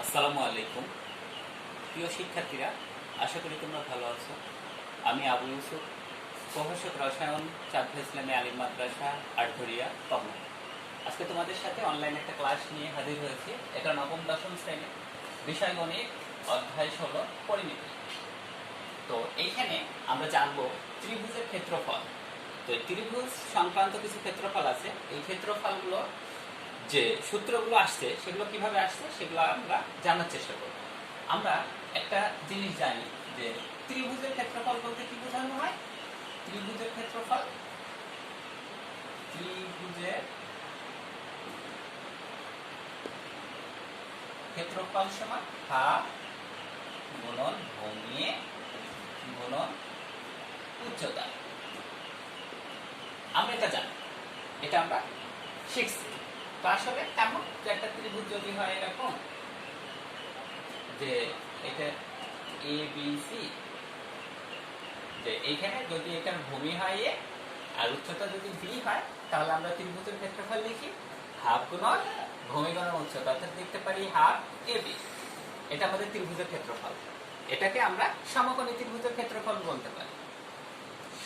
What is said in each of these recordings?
আসসালামু আলাইকুম প্রিয় শিক্ষার্থীরা, আশা করি তোমরা ভালো আছো। আমি আবু ইউসুফ, প্রভাষক রসায়ন, চাঁদপুর ইসলামী আলিম মাদ্রাসা, আটঘরিয়া, পাবনা। আজকে তোমাদের সাথে অনলাইন একটা ক্লাস নিয়ে হাজির হয়েছি। এটা নবম দশম শ্রেণী, বিষয় গণিত, অধ্যায় 16 পরিমিতি। তো এইখানে আমরা জানবো ত্রিভুজের ক্ষেত্রফল। তো এই ত্রিভুজ সংক্রান্ত কিছু ক্ষেত্রফল আছে। এই ক্ষেত্রফলগুলো যে সূত্রগুলো আসছে সেগুলো কিভাবে আসছে সেগুলো আমরা জানার চেষ্টা করব। আমরা একটা জিনিস জানি যে ত্রিভুজের ক্ষেত্রফল বলতে কি বোঝানো হয়। ত্রিভুজের ক্ষেত্রফল সমান হাফ গুণন ভূমি গুণন উচ্চতা। আমরা এটা জানি, এটা আমরা শিখছি। তো আসলে কেমন যে একটা ত্রিভুজ যদি হয় এরকম যে এটা এ বি সি, যে এইখানে যদি এটার ভূমি হয় এ আর উচ্চতা যদি বি হয়, তাহলে আমরা ত্রিভুজের ক্ষেত্রফল লিখি হাফ গুণন ভূমি গুণন উচ্চতা, অর্থাৎ লিখতে পারি হাফ এ বি। এটা আমাদের ত্রিভুজের ক্ষেত্রফল। এটাকে আমরা সমকোণী ত্রিভুজের ক্ষেত্রফল বলতে পারি।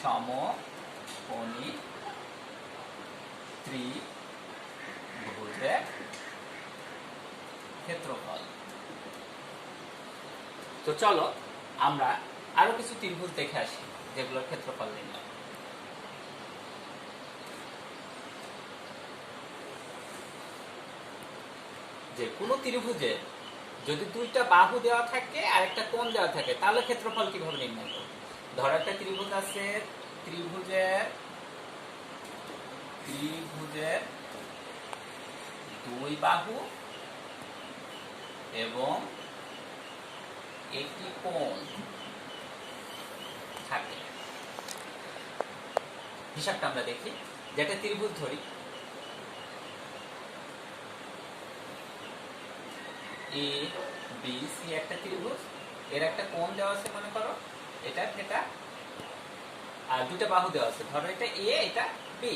সমকোণী ত্রিভুজের ক্ষেত্রফল। তো চলো আমরা আরো কিছু ত্রিভুজ দেখে আসি যেগুলোর ক্ষেত্রফল নির্ণয়। যে কোনো ত্রিভুজে যদি দুইটা বাহু দেওয়া থাকে আর একটা কোণ দেওয়া থাকে, তাহলে ক্ষেত্রফল কিভাবে নির্ণয় করব? ধরো একটা ত্রিভুজ আছে, ত্রিভুজের দুই বাহু এবং একটি কোণ থাকে। হিসাবটা আমরা দেখি, যেটা ত্রিভুজ ধরি এ বি সি, একটা ত্রিভুজ, এর একটা কোণ দেওয়া আছে মনে করো এটা থিটা, আর দুটো বাহু দেওয়া আছে, ধরো এটা এ এটা বি,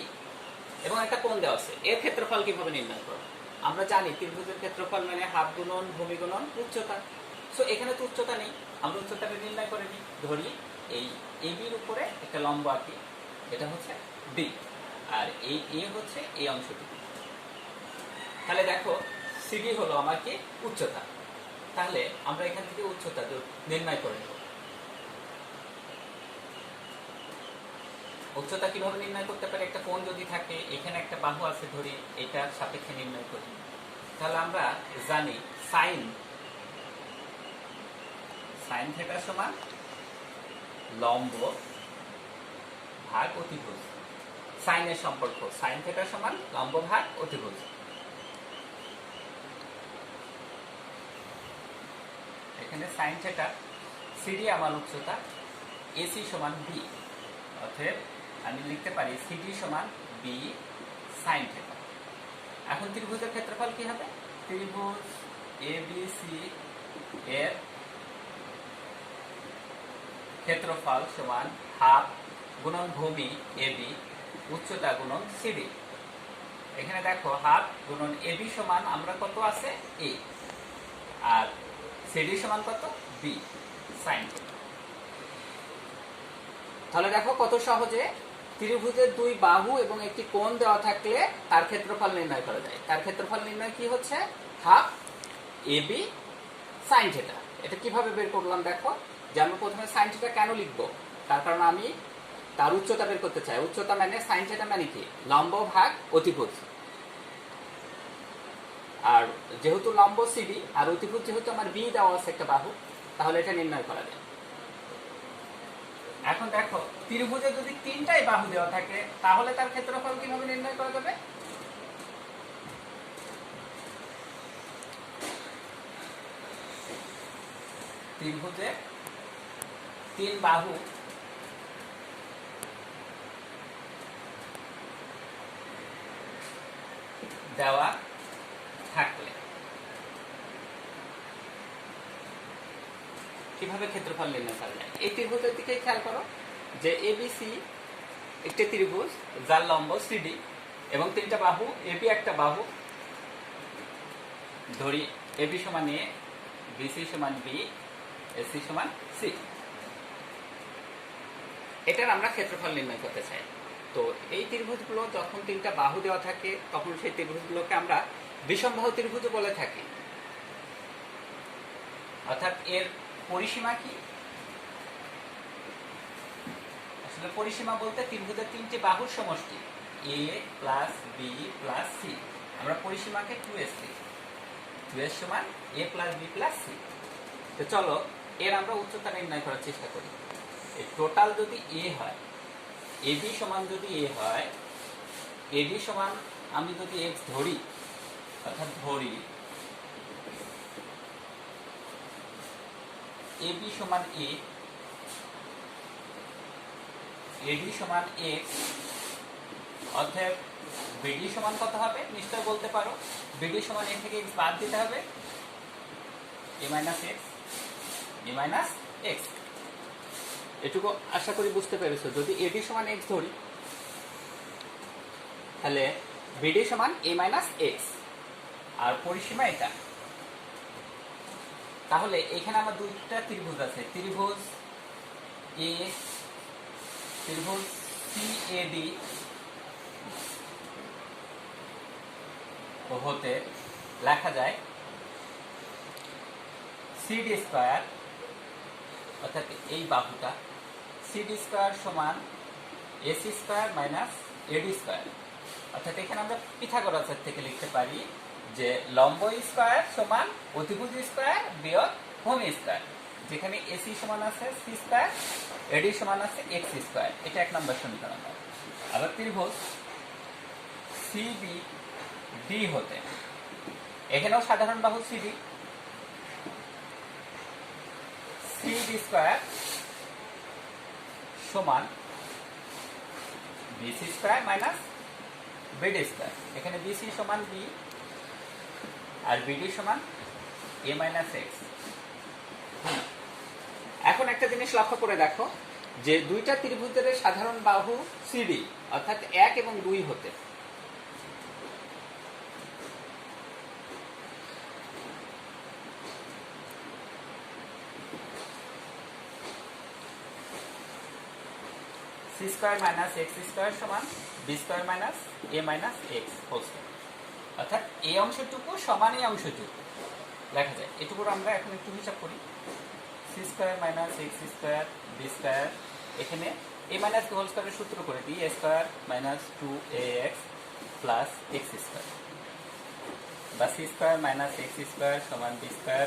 এবং একটা কোণ দেওয়া আছে। এর ক্ষেত্রফল কিভাবে নির্ণয় করব? আমরা জানি ত্রিভুজের ক্ষেত্রফল মানে হাফ গুণন ভূমি গুণন উচ্চতা। সো এখানে তো উচ্চতা নেই, আমরা উচ্চতাটা নির্ণয় করে নিই। ধরি এই এ বির উপরে একটা লম্ব আঁকি, এটা হচ্ছে বি, আর এই এ হচ্ছে এই অংশটি। তাহলে দেখো সিডি হলো আমার কি উচ্চতা। তাহলে আমরা এখান থেকে উচ্চতা নির্ণয় করে নেব। উচ্চতা কিভাবে নির্ণয় করতে পারি? একটা কোণ যদি থাকে, এখানে একটা বাহু আছে ধরি, এটার সাপেক্ষে নির্ণয় করি। তাহলে আমরা জানি সাইন থিটা সমান লম্ব ভাগ অতিভুজ। সাইনের সম্পর্ক সাইন থিটা সমান লম্ব ভাগ অতিভুজ। এখানে সাইন থিটা, সিডি আমার উচ্চতা, এসি সমান বি, অতএব আমি লিখতে পারি সিডি সমান বি সাইন থিটা। এখন ত্রিভুজের ক্ষেত্রফল কি হবে? ত্রিভুজ এ বি সি এর ক্ষেত্রফল সমান হাফ গুণন ভূমি এ বি উচ্চতা গুণন সিডি। এখানে দেখো হাফ গুণন এ বি সমান আমরা কত আছে এ, আর সিডি সমান কত বি সাইন থিটা। তাহলে দেখো কত সহজে ত্রিভুজের দুই বাহু এবং একটি কোণ দেওয়া থাকলে তার ক্ষেত্রফল নির্ণয় করা যায়। তার ক্ষেত্রফল নির্ণয় কি হচ্ছে? Half A B sine theta. এটা কিভাবে বের করলাম দেখো। যে আমি প্রথমে সাইন থিটা কেন লিখবো, তার কারণ আমি তার উচ্চতা বের করতে চাই। উচ্চতা মানে সাইন থিটা মানে কি? লম্ব ভাগ অতিভুজ। আর যেহেতু লম্ব সিডি আর অতিভুজ যেহেতু আমার বি দেওয়া আছে একটা বাহু, তাহলে এটা নির্ণয় করা যায়। এখন দেখো ত্রিভুজে যদি তিনটাই বাহু দেওয়া থাকে, তাহলে তার ক্ষেত্রফল কিভাবে নির্ণয় করা যাবে? ত্রিভুজে তিন বাহু দেওয়া থাকলে কিভাবে ক্ষেত্রফল নির্ণয় করা যায়? এই ত্রিভুজের দিকে খেয়াল করো যে এবিসি একটি ত্রিভুজ যার লম্ব সিডি এবং তিনটা বাহু, এবি একটা বাহু, ধরি এবি সমান এ, বিসি সমান বি, এসি সমান সি। এটার আমরা ক্ষেত্রফল নির্ণয় করতে চাই। তো এই ত্রিভুজগুলো যখন তিনটা বাহু দেওয়া থাকে তখন সেই ত্রিভুজগুলোকে আমরা বিষমবাহু ত্রিভুজ বলে থাকি। অর্থাৎ এর পরিসীমা কি? আসলে পরিসীমা বলতে ত্রিভুজের তিনটি বাহুর সমষ্টি A plus B plus C. আমরা পরিসীমাকে 2s লিখি। 2s সমান a plus B plus C. তো চলো এর আমরা উচ্চতা নির্ণয় করার চেষ্টা করি। এই টোটাল যদি a হয়, ab সমান যদি a হয়, ab সমান আমি যদি x ধরি, অর্থাৎ ধরি ab সমান a, ad সমান x, অর্থাৎ bd সমান কত হবে নিশ্চয় বলতে পারো? bd সমান a থেকে x বাদ দিতে হবে, a minus x, a minus x। এটুকু আশা করি বুঝতে পেরেছো। যদি ad সমান x ধরি তাহলে bd সমান a মাইনাস x, আর পরিসীমা এটা। তাহলে এখানে আমার দুইটা ত্রিভুজ আছে, ত্রিভুজ a, ত্রিভুজ CAD হতে লেখা যায় CD স্কয়ার, অর্থাৎ এই বাহুটা CD স্কয়ার সমান AC square minus AD square. অর্থাৎ এখানে আমরা পিথাগোরাসের থেকে লিখতে পারি যে লম্ব স্কয়ার সমান অতিভুজ স্কয়ার বিয়োগ ভূমি স্কয়ার, যেখানে AC সমান আছে C স্কয়ার, AD সমান আছে X স্কয়ার। এটা 1 নম্বর সমীকরণ। আবার ত্রিভুজ CBD হতে এখানেও সাধারণ বাহু CD, CD স্কয়ার সমান BC square minus BD square. এখানে BC সমান B আর BD সমান a মাইনাস x। এখন একটা জিনিস লক্ষ্য করে দেখো যে দুইটা ত্রিভুজের সাধারণ বাহু CD, অর্থাৎ 1 এবং 2 হতে c square minus x square সমান b square minus a minus x whole square. অর্থাৎ এই অংশটুকু সমান এই অংশটুকু লেখা যায়। এটুকুর আমরা এখন একটু হিসাব করি। c square minus x square b square, এখানে a মাইনাস b হোল স্কয়ারের সূত্র করে দিই, a square minus 2ax plus x square, বা c square minus x square সমান b square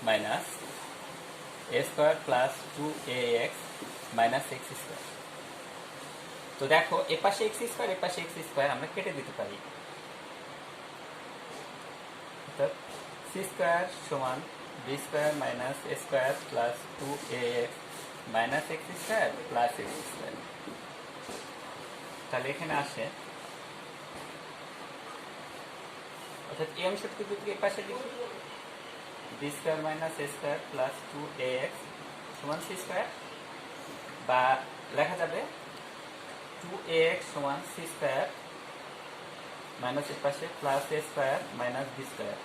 minus a square plus 2ax minus x square. তো দেখো এ পাশে x square, এ পাশে x স্কয়ার আমরা কেটে দিতে পারি। অর্থাৎ c স্কয়ার সমান b square minus a square plus 2ax minus x square plus x square. তাহলে এখানে আসে, অর্থাৎ এই অংশটুকু যদি এ পাশে লিখি b square minus a square plus 2ax সমান c স্কয়ার, বা লেখা যাবে 2ax সমান c স্কয়ার মাইনাস এর পাশে plus a square minus b square.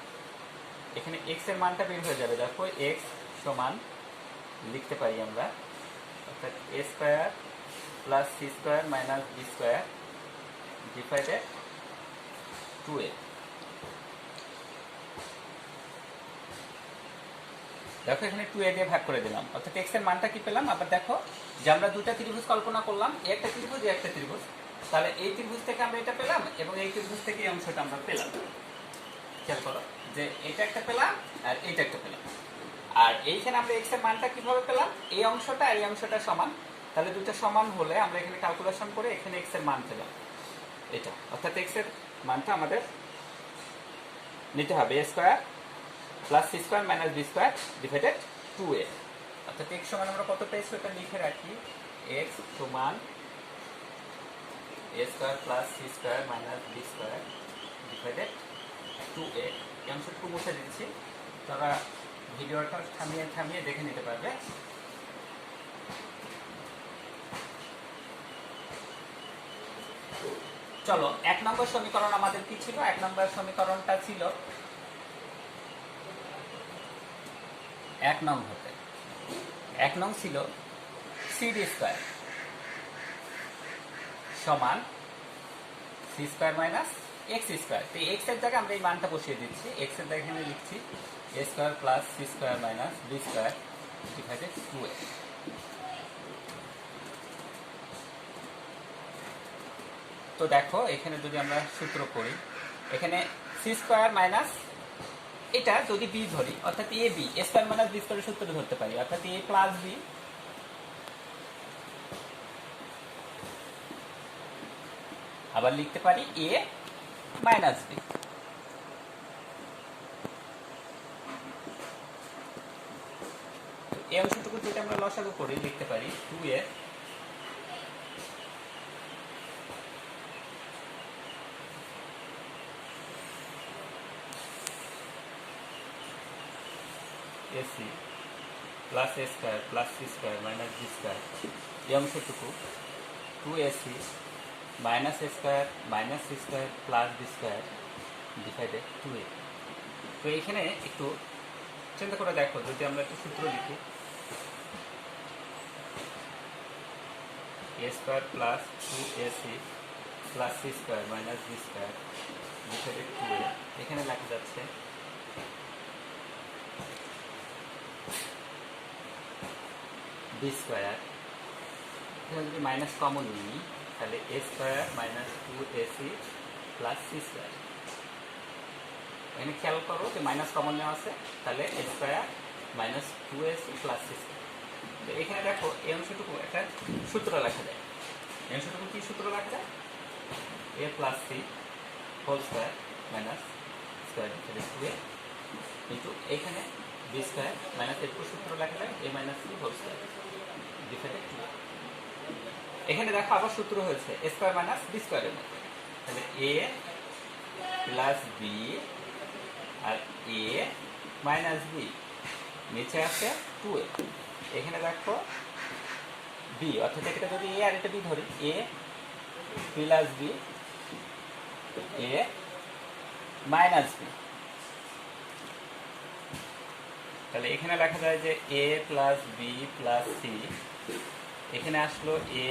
এখানে x এর মানটা বের হয়ে যাবে। দেখো x সমান লিখতে পারি আমরা, অর্থাৎ a square plus c square minus b square divided 2a। দেখো এখানে 2a দিয়ে ভাগ করে দিলাম, অর্থাৎ x এর মানটা কি পেলাম? আবার দেখো যে আমরা দুটো ত্রিভুজ কল্পনা করলাম, একটা ত্রিভুজ একটা ত্রিভুজ, তাহলে এই ত্রিভুজ থেকে আমরা এটা পেলাম এবং এই ত্রিভুজ থেকে এই অংশটা আমরা পেলাম। খেয়াল করো যে এটা একটা পেলাম আর এইটা একটা পেলাম। আর এইখানে আমরা x এর মানটা কিভাবে পেলাম? এই অংশটা আর এই অংশটা সমান, তাহলে দুটো সমান হলে আমরা এখানে ক্যালকুলেশন করে এখানে x এর মান পেলাম এটা। অর্থাৎ x এর মানটা আমাদের নিতে হবে a square plus c square minus b square divided 2a। অর্থাৎ x সমান আমরা কত পেয়েছি ওটা লিখে রাখি, x সমান a square plus c square minus b square divided 2a। এই অংশটুকু মুছে দিচ্ছি, তারা ভিডিওটা থামিয়ে থামিয়ে দেখে নিতে পারবে। চলো 1 নম্বর সমীকরণ আমাদের কি ছিল? 1 নম্বর সমীকরণটা ছিল এক নং হতে। এক নং ছিল সিডি স্কোয়ার সমান C square minus X square. তো এক্স এর জায়গায় আমরা এই মানটা বসিয়ে দিচ্ছি। এক্স এর জায়গায় এখানে লিখছি A square plus C square minus B square divided 2a। তো দেখো এখানে যদি আমরা সূত্র করি, এখানে সি স্কোয়ার মাইনাস এটা যদি বি ধরি অর্থাৎ A B, A square minus B স্কোয়ারের সূত্র ধরতে পারি, অর্থাৎ এ প্লাস বি আবার লিখতে পারি এ মাইনাস বি। এই অংশটুকু যদি আমরা লসাগু করি লিখতে পারি 2a AC plus A square plus C square minus B square. এই অংশটুকু 2AC minus A square minus C square plus B square divided 2a। তো এখানে একটু চিন্তা করে দেখো, যদি আমরা একটু সূত্র লিখি A square plus 2AC plus C square minus B square divided 2a, এখানে লেখা যাচ্ছে বি স্কোয়ার। এখানে যদি মাইনাস কমন নিই তাহলে A square minus 2AC plus C square. এখানে খেয়াল করো যে মাইনাস কমন নেওয়া আছে, তাহলে A square minus 2AC plus C square. তো এখানে দেখো এই অংশটুকু একটা সূত্র লেখা যায়। এই অংশটুকু কি সূত্র লেখা যায়? A plus C whole square minus square divided 2a কিন্তু এখানে বি স্কোয়ার মাইনাস একটু সূত্র লেখা যায় A minus C whole square divided 2a। এখানে দেখো আবার সূত্র হয়েছে এ স্কোয়ার মাইনাস বি স্কোয়ারের মতো, তাহলে এ প্লাস বি আর এ মাইনাস বি, নিচে আছে 2a। এখানে দেখো বি, অর্থাৎ এটা যদি এ আর এটা বি ধরি এ plus B A minus B, তাহলে এখানে লেখা যায় যে এ প্লাস বি প্লাস সি, এখানে আসলো এ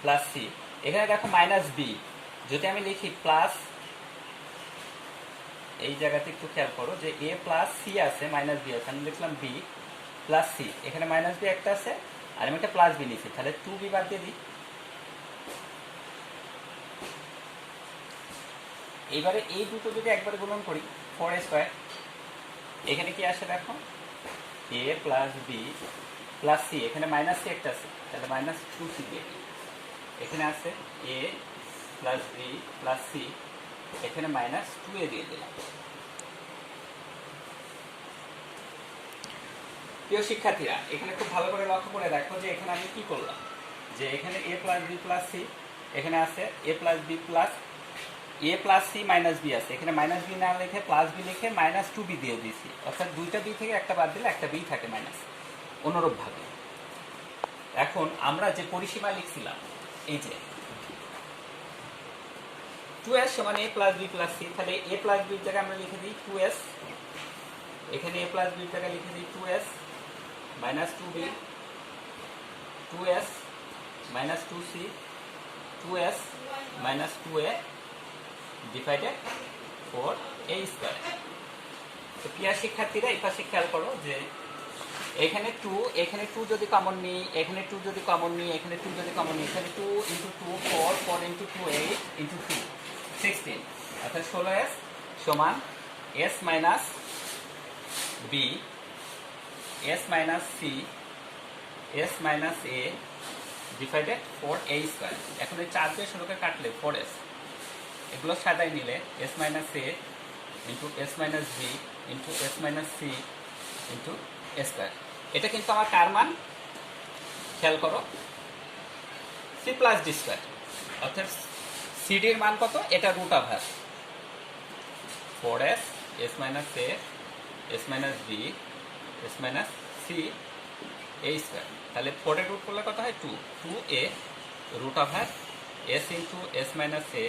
প্লাস সি। এখানে দেখো মাইনাস বি, যদি আমি লিখি প্লাস, এই জায়গাতে একটু খেয়াল করো যে এ প্লাস সি আছে মাইনাস বি আছে, আমি লিখলাম বি প্লাস সি, এখানে মাইনাস বি একটা আছে আর আমি একটা প্লাস বি নিচ্ছি, তাহলে 2b বাদ দিয়ে দিই। এইবারে এই দুটো যদি একবারে গুণন করি 4a স্কোয়ার, এখানে কি আসে দেখো এ প্লাস বি প্লাস সি, এখানে মাইনাস সি একটা আছে তাহলে মাইনাস 2c দিয়ে দিই। এখানে আছে এ প্লাস বি প্লাস সি, এখানে মাইনাস 2a দিয়ে দিলাম। প্রিয় শিক্ষার্থীরা এখানে খুব ভালো করে লক্ষ্য করে দেখো যে এখানে আমি কি করলাম, যে এখানে এ প্লাস বি প্লাস সি, এখানে আছে এ প্লাস বি প্লাস এ প্লাস সি মাইনাস বি আছে, এখানে মাইনাস বি না লিখে প্লাস বি লিখে মাইনাস 2b দিয়ে দিয়েছি, অর্থাৎ দুইটা বি থেকে একটা বাদ দিলে একটা বি থাকে মাইনাস। অনুরূপভাবে এখন আমরা যে পরিসীমা লিখছিলাম এই যে 2s সমান a plus B plus C, তাহলে a প্লাস বির জায়গায় আমরা লিখে দিই 2s, এখানে a প্লাস বির জায়গায় লিখে দিই 2s minus 2b, 2s minus 2c, 2s minus 2a divided 4a square. তো প্রিয় শিক্ষার্থীরা এই পাশে খেয়াল করো যে এখানে 2 যদি কমন নিই, এখানে 2 যদি কমন নিই, এখানে 2 যদি কমন নিই, এখানে 2 × 2 4, 4 × 2 8 × 2 16, অর্থাৎ 16s সমান s minus B s minus C s minus A divided 4a square. এখন এই 4 দিয়ে 16কে কাটলে 4s, এগুলো সাদাই নিলে s minus A into s minus B into s minus C into A square. এটা কিন্তু আমার কার মান খেয়াল করো সি প্লাস ডি স্কোয়ার, অর্থাৎ সিডির মান কত, এটা root over 4s s minus A s minus B s minus C A square. তাহলে 4 এর রুট করলে কত হয় 2a root over s into s minus A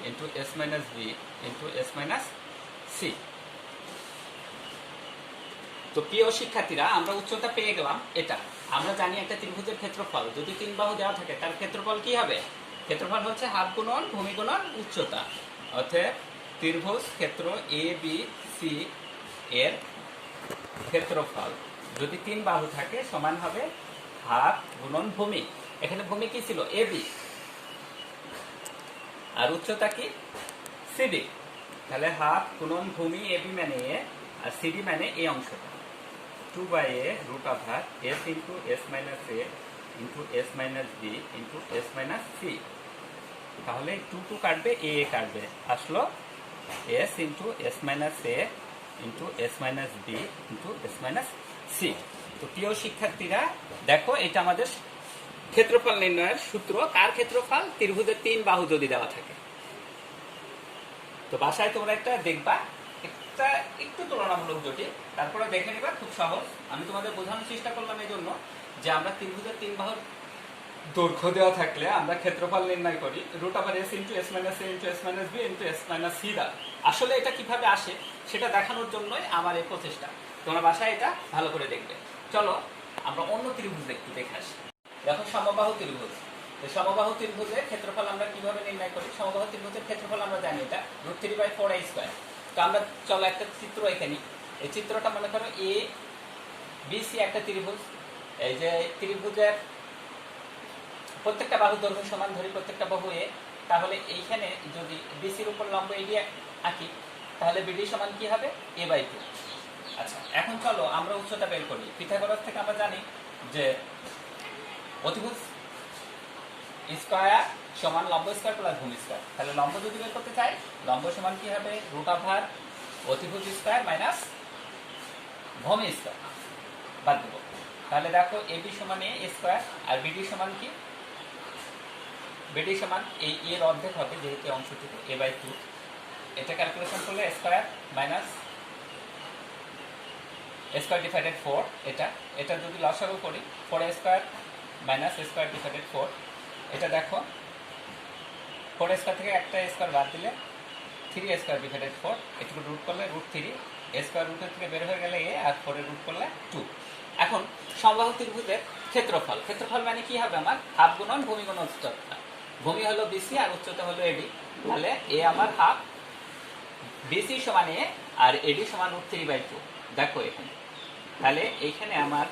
into s minus B into s minus C. তো প্রিয় শিক্ষার্থীরা, আমরা উচ্চতা পেয়ে গেলাম। এটা আমরা জানি একটা ত্রিভুজের ক্ষেত্রফল যদি 3 বাহু দেওয়া থাকে তার ক্ষেত্রফল কি হবে? ক্ষেত্রফল হচ্ছে হাফ গুণন ভূমি গুণন উচ্চতা। অর্থাৎ ত্রিভুজ ক্ষেত্র এ বি সি এর ক্ষেত্রফল যদি 3 বাহু থাকে সমান হবে হাফ গুণন ভূমি। এখানে ভূমি কি ছিল? এ বি, আর উচ্চতা কি? সিডি। তাহলে হাফ গুণন ভূমি এ বি মানে এ, আর সিডি মানে এই অংশটা। 2/a root over s into s minus a into s minus b into s minus c। তাহলে 2 কাটবে, a কাটবে, আসলো s into s minus a into s minus b into s minus c। তো প্রিয় শিক্ষার্থীরা দেখো, এটা আমাদের ক্ষেত্রফল নির্ণয়ের সূত্র। কার ক্ষেত্রফল? ত্রিভুজের 3 বাহু যদি দেওয়া থাকে। তো বাসায় তোমরা একটা দেখবা, একটু তুলনামূলক জটিল, তারপরে দেখে নিবা, খুব সহজ। আমি তোমাদের বোঝানোর চেষ্টা করলাম এই জন্য যে আমরা ত্রিভুজের 3 বাহুর দৈর্ঘ্য দেওয়া থাকলে আমরা ক্ষেত্রফল নির্ণয় করি root over s into s minus a into s minus b into s minus c দ্বারা। আসলে এটা কিভাবে আসে সেটা দেখানোর জন্যই আমার এই প্রচেষ্টা। তোমরা বাসায় এটা ভালো করে দেখবে। চলো আমরা অন্য ত্রিভুজ দেখে আসি। দেখো, সমবাহু ত্রিভুজ। তো সমবাহু ত্রিভুজের ক্ষেত্রফল আমরা কিভাবে নির্ণয় করি? সমবাহু ত্রিভুজের ক্ষেত্রফল আমরা জানি এটা √3/4a²। তো আমরা চলো একটা চিত্র এখানে। এই চিত্রটা মনে করো এ বি সি একটা ত্রিভুজ। এই যে ত্রিভুজের প্রত্যেকটা বাহু দৈর্ঘ্য সমান ধরি, প্রত্যেকটা বাহু এ। তাহলে এইখানে যদি বিসির উপর লম্ব এডি আঁকি তাহলে বিডি সমান কি হবে? a/2। আচ্ছা, এখন চলো আমরা উচ্চতা বের করি। পিথাগোরাস থেকে আমরা জানি যে অতিভুজ স্কয়ার সমান লম্ব স্কয়ার প্লাস ভূমি স্কয়ার। তাহলে লম্ব যদি বের করতে চাই, লম্ব সমান কি হবে? রুট ওভার অতিভুজ স্কয়ার মাইনাস ভূমি স্কয়ার বাদ দেব। তাহলে দেখো এবি সমান এ স্কয়ার আর বিডি সমান কি? বিডি সমান এই এর অর্ধেক হবে যেহেতু অংশটুকু a/2। এটা ক্যালকুলেশন করলে স্কয়ার মাইনাস স্কয়ার ডিভাইডেড 4। এটা যদি লসাগু করি 4a square minus square divided 4। এটা দেখো 4a স্কয়ার থেকে একটা স্কয়ার বাদ দিলে 3a স্কয়ার ডিভাইডেড 4। এটুকু রুট করলে √3। স্কয়ার রুটের থেকে বের হয়ে গেলে a, আর 4 এর রুট করলে 2। এখন সমবাহু ত্রিভুজের ক্ষেত্রফল মানে কি হবে? আমার হাফ গুণন ভূমি গুণন উচ্চতা। ভূমি হলো বিসি আর উচ্চতা হলো এডি। তাহলে এ আমার হাফ, বিসি সমান এ আর এডি সমান √3/2। দেখো এখানে, তাহলে এইখানে আমার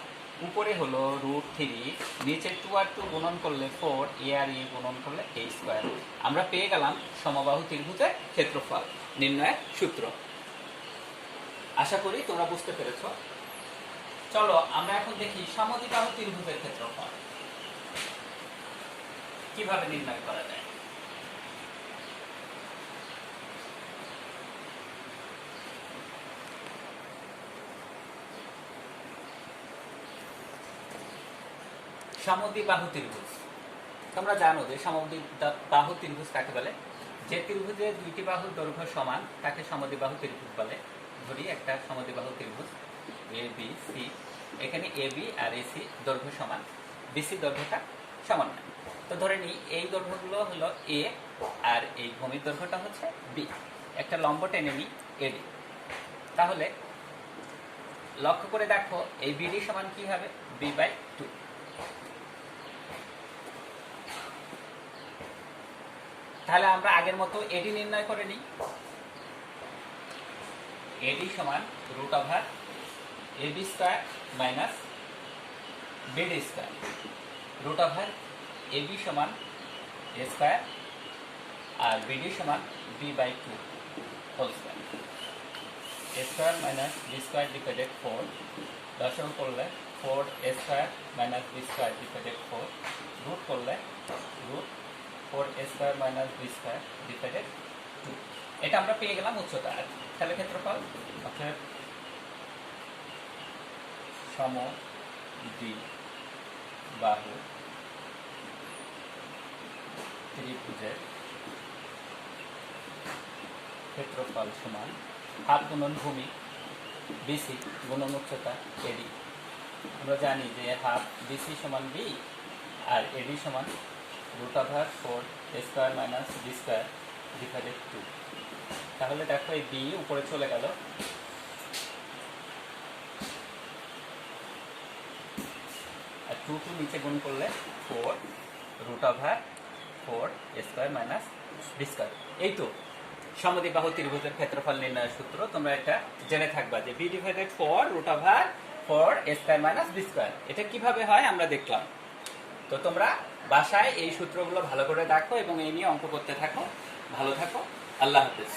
উপরে হলো √3, নিচে 2 আর 2 গুণন করলে 4, এ আর এ গুণন করলে a স্কয়ার। আমরা পেয়ে গেলাম সমবাহু ত্রিভুজের ক্ষেত্রফল নির্ণয়ের সূত্র। আশা করি তোমরা বুঝতে পেরেছ। চলো আমরা এখন দেখি সমদ্বিবাহু ত্রিভুজের ক্ষেত্রফল কিভাবে নির্ণয় করা যায়। সমদ্বিবাহু ত্রিভুজ, তোমরা জানো যে সমদ্বিবাহু ত্রিভুজ কাকে বলে? যে ত্রিভুজে দুইটি বাহুর দৈর্ঘ্য সমান তাকে সমদ্বিবাহু ত্রিভুজ বলে। ধরি একটা সমদ্বিবাহু ত্রিভুজ এ বি সি। এখানে A B R A C দৈর্ঘ্য সমান, বিসি দৈর্ঘ্যটা সমান না। তো ধরে নিই এই দৈর্ঘ্যগুলো হলো এ আর এই ভূমির দৈর্ঘ্যটা হচ্ছে বি। একটা লম্ব টেনে নিই এডি। তাহলে লক্ষ্য করে দেখো এই বিডি সমান কি হবে? b/2। তাহলে আমরা আগের মতো এডি নির্ণয় করে নিই। এডি সমান root over AB square minus BD square. Root over AB সমান এ স্কয়ার আর বিডি সমান b/2 whole square. A square minus B square divided 4। দশম করলে 4a square minus B square divided 4। Root করলে √4a square minus B square divided 2। এটা আমরা পেয়ে গেলাম উচ্চতা। তাহলে ক্ষেত্রফল অর্থাৎ সমদ্বিবাহু ত্রিভুজের ক্ষেত্রফল সমান হাফ গুণন ভূমি বিসি গুণন উচ্চতা এডি। আমরা জানি যে হাফ বিসি সমান বি আর এডি সমান root over 4a square minus B square divided 2। তাহলে দেখো এই বি উপরে চলে গেল, 2 2 নিচে গুণ করলে 4 root over 4 square minus B square. এই তো সমদ্বিবাহু ত্রিভুজের ক্ষেত্রফল নির্ণয়ের সূত্র। তোমরা এটা জেনে থাকবা যে B divided 4 root over 4 square minus B square. এটা কিভাবে হয় আমরা দেখলাম। তো তোমরা বাসায় এই সূত্রগুলো ভালো করে দেখো এবং এই নিয়ে অঙ্ক করতে থাকো। ভালো থাকো, আল্লাহ হাফেজ।